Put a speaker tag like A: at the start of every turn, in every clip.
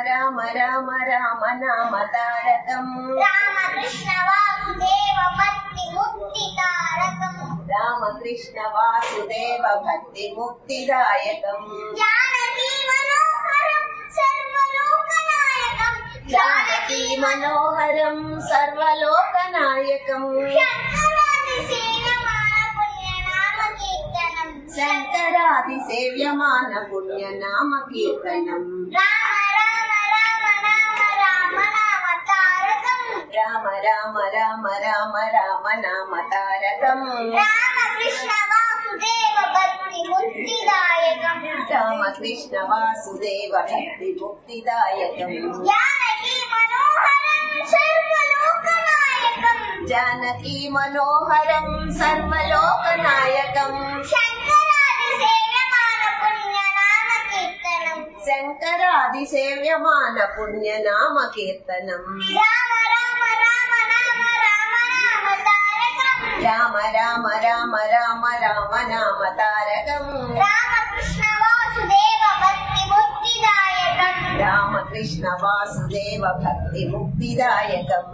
A: రామ రామ రామ నామ తారకం
B: రామకృష్ణ వాసుదేవ భక్తి ముక్తి తారకం
A: రామకృష్ణ వాసుదేవ భక్తి ముక్తిదాయకం
B: జానకీ మనోహరం సర్వలోకనాయకం
A: జానకీ మనోహరం సర్వలోకనాయకం
B: శంకరాది సేవ్యమాన పుణ్యనామ కీర్తనం
A: శంకరాది సేవ్యమాన పుణ్యనామ కీర్తనం
B: రామ రామ రామ రామ రామ నామ తారకం
A: రామకృష్ణ వాసుదేవ భక్తి ముక్తిదాయకం
B: రామకృష్ణ వాసుదేవ భక్తి ముక్తిదాయకం
A: జానకీ మనోహరం సర్వలోకనాయకం
B: జానకీ మనోహరం సర్వలోకనాయకం
A: శంకరాది సేవ్యమాన పుణ్యనామ కీర్తనం
B: శంకరాది సేవ్యమాన పుణ్యనామ కీర్తనం
A: రామ రామ రామ రామ రామ నామ తారకం
B: రామకృష్ణ వాసుదేవ భక్తి ముక్తిదాయకం
A: రామకృష్ణ వాసుదేవ భక్తి ముక్తిదాయకం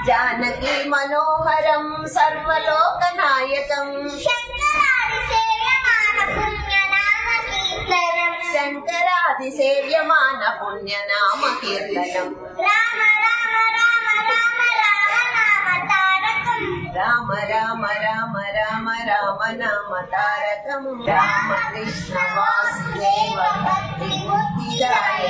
B: జానకీ మనోహరం సర్వలోకనాయకం
A: శంకరాది సేవ్యమాన పుణ్యనామ కీర్తనం
B: రామ రామ రామ రామ రామ నామ తారకం
A: రామ రామ రామ రామ రామ నామ తారకం రామకృష్ణ వాసుదేవ భక్తి ముక్తిదాయకం